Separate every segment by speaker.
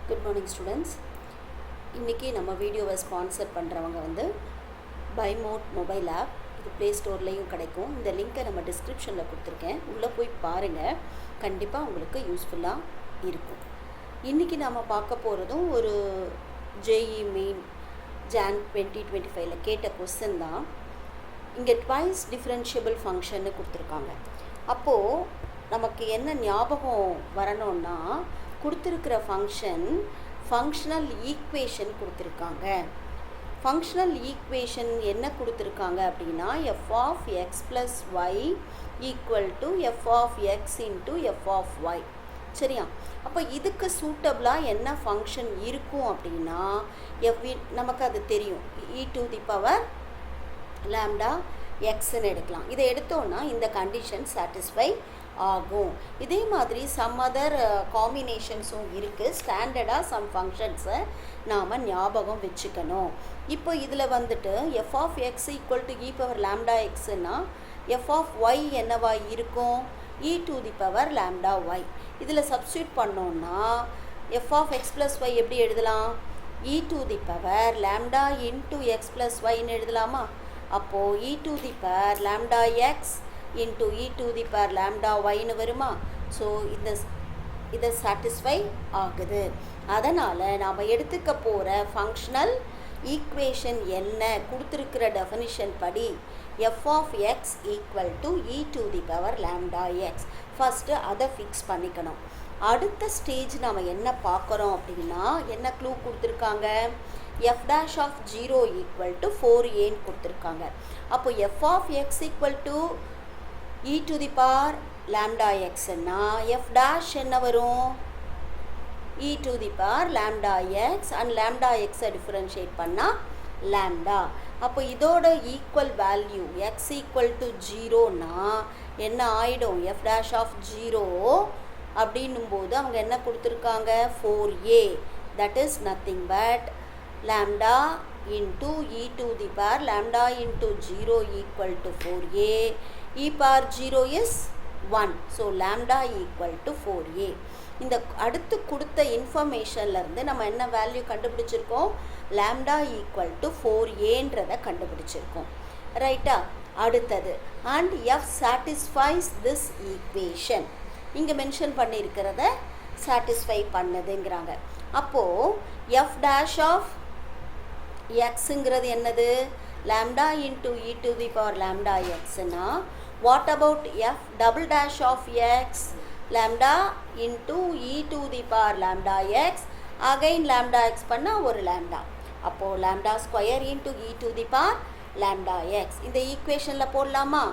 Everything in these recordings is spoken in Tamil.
Speaker 1: Good morning students. இன்றைக்கி நம்ம வீடியோவை ஸ்பான்சர் பண்ணுறவங்க பைமோட் மொபைல் ஆப். இது ப்ளே ஸ்டோர்லேயும் கிடைக்கும். இந்த லிங்க்கை நம்ம டிஸ்கிரிப்ஷனில் கொடுத்துருக்கேன், உள்ளே போய் பாருங்கள். கண்டிப்பாக உங்களுக்கு யூஸ்ஃபுல்லாக இருக்கும். இன்றைக்கி நம்ம பார்க்க போகிறதும் ஒரு ஜேஇ மெயின் ஜான் 2025 கேட்ட கொஸ்டின் தான். இங்கே ட்வைஸ் டிஃப்ரென்ஷியபிள் ஃபங்க்ஷன்னு கொடுத்துருக்காங்க. அப்போது நமக்கு என்ன ஞாபகம் வரணும்னா, கொடுத்துருக்கிற ஃபங்க்ஷனல் ஈக்குவேஷன் கொடுத்துருக்காங்க. ஃபங்க்ஷனல் ஈக்குவேஷன் என்ன கொடுத்துருக்காங்க அப்படின்னா, f of x plus y equal to f of x into f of y. சரியா? அப்போ இதுக்கு சூட்டபிளாக என்ன ஃபங்க்ஷன் இருக்கும் அப்படின்னா, நமக்கு அது தெரியும், e to the power lambda xன்னு எடுக்கலாம். இதை எடுத்தோன்னா இந்த கண்டிஷன் சாட்டிஸ்ஃபை ஆகும். இதே மாதிரி சம் அதர் காம்பினேஷன்ஸும் இருக்குது. ஸ்டாண்டர்டாக சம் ஃபங்க்ஷன்ஸை நாம் ஞாபகம் வச்சுக்கணும். இப்போ இதில் f of x equal to e power lambda xன்னா f of y என்னவா இருக்கும்? e to the power lambda y. இதில் சப்ஸ்டியூட் பண்ணோன்னா f of x plus y எப்படி எழுதலாம்? e to the power lambda into x plus yன்னு எழுதலாமா? அப்போது e to the power lambda x into e to the power lambda yன்னு வருமா? ஸோ இதை சாட்டிஸ்ஃபை ஆகுது. அதனால் நாம் எடுத்துக்க போகிற ஃபங்க்ஷனல் ஈக்குவேஷன் என்ன? கொடுத்துருக்கிற டெஃபினிஷன் படி f of x equal to e to the power lambda x. First அதை ஃபிக்ஸ் பண்ணிக்கணும். அடுத்த ஸ்டேஜ் நாம் என்ன பார்க்குறோம் அப்படின்னா, என்ன க்ளூ கொடுத்துருக்காங்க? f dash of 0 equal to 4aன்னு கொடுத்துருக்காங்க. அப்போ f of x equal to e to the power lambda xன்னா f dash என்ன வரும்? e to the power lambda x and lambda xஐ டிஃபரன்ஷியேட் பண்ணால் lambda. அப்போ இதோட equal value x equal to 0னா என்ன ஆகிடும்? f dash of 0 அப்படின்னும்போது அவங்க என்ன கொடுத்துருக்காங்க? 4a. that is nothing but lambda into e to the power lambda into 0 equal to 4a. e power 0 is 1. so lambda equal to 4a. இந்த அடுத்து கொடுத்த இன்ஃபர்மேஷன்லேருந்து நம்ம என்ன வேல்யூ கண்டுபிடிச்சிருக்கோம்? lambda equal to 4aன்றதை கண்டுபிடிச்சிருக்கோம். ரைட்டா? அடுத்தது and f satisfies this equation. இங்கே மென்ஷன் பண்ணியிருக்கிறத சாட்டிஸ்ஃபை பண்ணுதுங்கிறாங்க. அப்போது f dash of xங்கிறது என்னது? lambda into e to the power lambda xன்னா, what about f double dash of x? lambda into e to the power lambda x, again lambda x பண்ணால் ஒரு lambda. அப்போது lambda square into e to the power lambda x. இந்த ஈக்குவேஷனில் போடலாமா?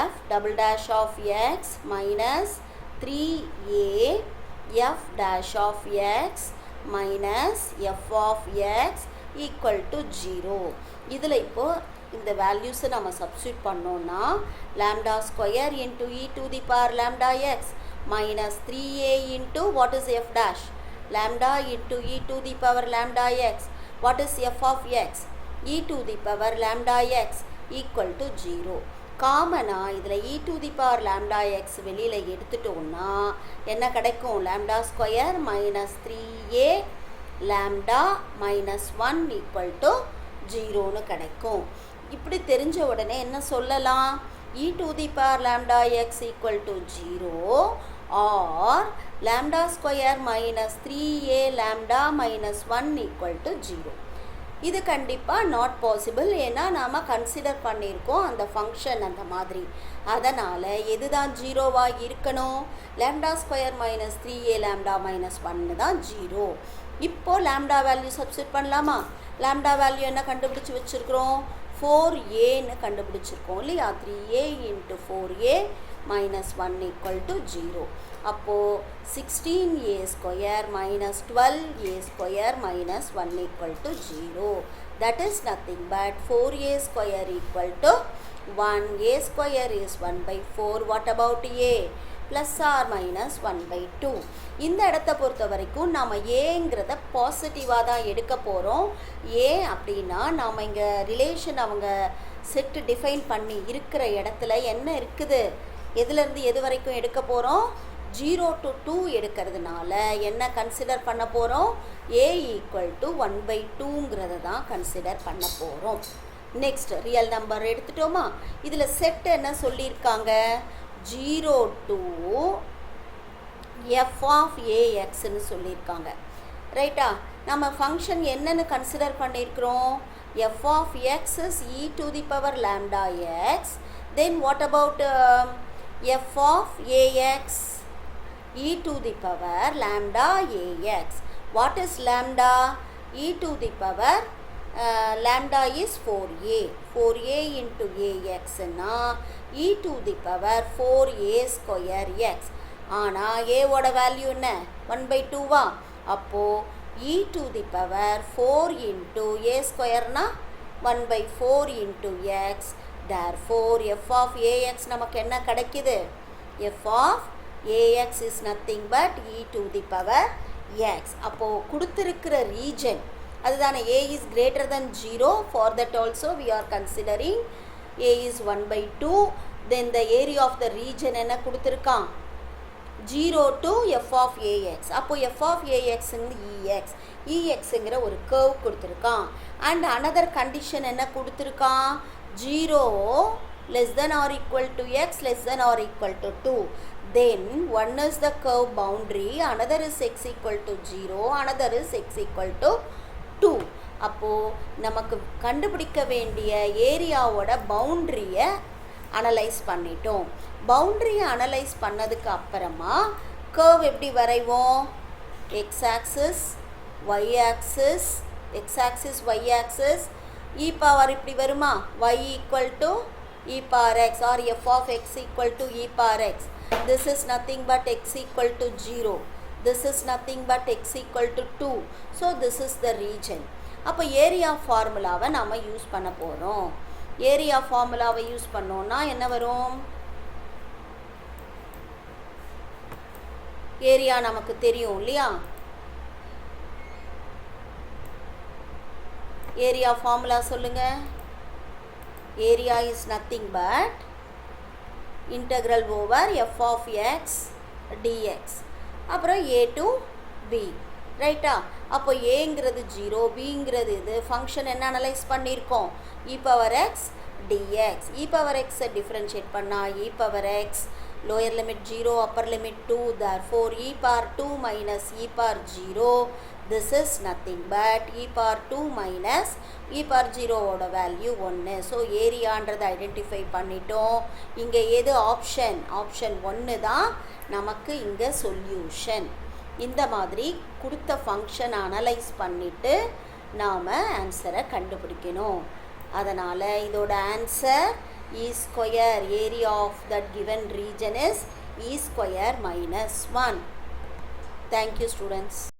Speaker 1: f double dash of x minus 3a f dash of x minus f of x equal to 0. இதில் இப்போது இந்த வேல்யூஸை நம்ம சப்ஸ்டியூட் பண்ணோன்னா, lambda square into e to the power lambda x minus 3a into what is f dash? lambda into e to the power lambda x. what is f of x? e to the power lambda x equal to 0. காமனாக இதில் e to the power lambda x வெளியில் எடுத்துட்டோன்னா என்ன கிடைக்கும்? lambda square minus 3a lambda minus 1 equal to 0ன்னு கிடைக்கும். இப்படி தெரிஞ்ச உடனே என்ன சொல்லலாம்? e to the power lambda x equal to 0 or lambda square minus 3a lambda minus 1 equal to 0. இது கண்டிப்பாக நாட் பாசிபிள். ஏன்னா நாம் கன்சிடர் பண்ணியிருக்கோம் அந்த ஃபங்க்ஷன் அந்த மாதிரி. அதனால் எது தான் ஜீரோவாக இருக்கணும்? lambda square minus 3a lambda minus 1 தான் 0. இப்போது lambda வேல்யூ சப்ஸ்டியூட் பண்ணலாமா? lambda வேல்யூ என்ன கண்டுபிடிச்சி வச்சுருக்கிறோம்? 4aன்னு கண்டுபிடிச்சிருக்கோம் இல்லையா? 3a into 4a minus 1 equal to 0. அப்போது 16a square minus 12a square minus 1 equal to 0. that is nothing but 4a square equal to 1. a square is 1 by 4. what about a? plus or minus 1 by 2. இந்த இடத்த பொறுத்த வரைக்கும் நாம் ஏங்கிறத பாசிட்டிவாக தான் எடுக்க போகிறோம். ஏன் அப்படின்னா, நாம் இங்கே ரிலேஷன் அவங்க செட்டு டிஃபைன் பண்ணி இருக்கிற இடத்துல என்ன இருக்குது? எதுலேருந்து எது வரைக்கும் எடுக்க போகிறோம்? 0 to 2 எடுக்கிறதுனால என்ன கன்சிடர் பண்ண போகிறோம்? a ஈக்குவல் டு 1/2ங்கிறத தான் கன்சிடர் பண்ண போகிறோம். நெக்ஸ்ட் ரியல் நம்பர் எடுத்துட்டோமா? இதில் செட் என்ன சொல்லியிருக்காங்க? 0 to f of axன்னு சொல்லியிருக்காங்க. ரைட்டா? நம்ம ஃபங்க்ஷன் என்னன்னு கன்சிடர் பண்ணியிருக்கிறோம்? f of x is e to the power lambda x. Then what about f of ax? e to the power lambda ax. What is lambda? e to the power lambda is 4a. 4a into ax na e to the power 4a square x. ஆனால் a ஓட வேல்யூ என்ன? 1/2 வா? அப்போ e to the power 4 into a square na 1/4 into x. Therefore f of ax நமக்கு என்ன கிடைக்குது? f of ax is nothing but e to the power x. அப்போ கொடுத்திருக்கிற ரீஜன் அதுதானே a is greater than 0. For that also we are considering a is 1/2. Then the area of the region என்ன கொடுத்திருக்கான்? 0 to f of ax. அப்போ f of ax ex. exங்கிற ஒரு curve கொடுத்திருக்கான். And another condition என்ன கொடுத்திருக்கான்? 0 less than or equal to x less than or equal to 2. Then one is the curve boundary, another is x equal to 0, another is x equal to 2. அப்போ நமக்கு கண்டுபிடிக்க வேண்டிய ஏரியாவோட பவுண்டரியை அனலைஸ் பண்ணிட்டோம். பவுண்டரியை அனலைஸ் பண்ணதுக்கு அப்புறமா கர்வ் எப்படி வரைவோம்? X axis Y axis, X axis Y axis, e power இப்படி வருமா? Y equal to e power X or F of X equal to e power X. This is nothing but X equal to 0. This is nothing but x equal to 2. So this is the region. அப்போ ஏரியா ஃபார்முலாவை நம்ம யூஸ் பண்ண போகிறோம். ஏரியா ஃபார்முலாவை யூஸ் பண்ணோன்னா என்ன வரும்? ஏரியா நமக்கு தெரியும் இல்லையா? ஏரியா ஃபார்முலா சொல்லுங்க. Area is nothing but integral over f of x dx. அப்புறம் a to b. ரைட்டா? அப்போ ஏங்கிறது 0, பிங்கிறது இது. ஃபங்க்ஷன் என்ன அனலைஸ் பண்ணியிருக்கோம்? e power X dx. e power எக்ஸை டிஃப்ரென்ஷியேட் பண்ணால் e power X lower limit 0 upper limit 2. therefore e power 2 minus e power 0. this is nothing but e power 2 minus e power 0 ஓட வேல்யூ 1. ஸோ ஏரியான்றதை ஐடென்டிஃபை பண்ணிட்டோம். இங்கே எது ஆப்ஷன்? ஆப்ஷன் 1 தான் நமக்கு இங்கே சொல்யூஷன். இந்த மாதிரி கொடுத்த ஃபங்க்ஷன் அனலைஸ் பண்ணிவிட்டு நாம் ஆன்சரை கண்டுபிடிக்கணும். அதனால் இதோட answer e square. Area of that given region is e square minus 1. Thank you students.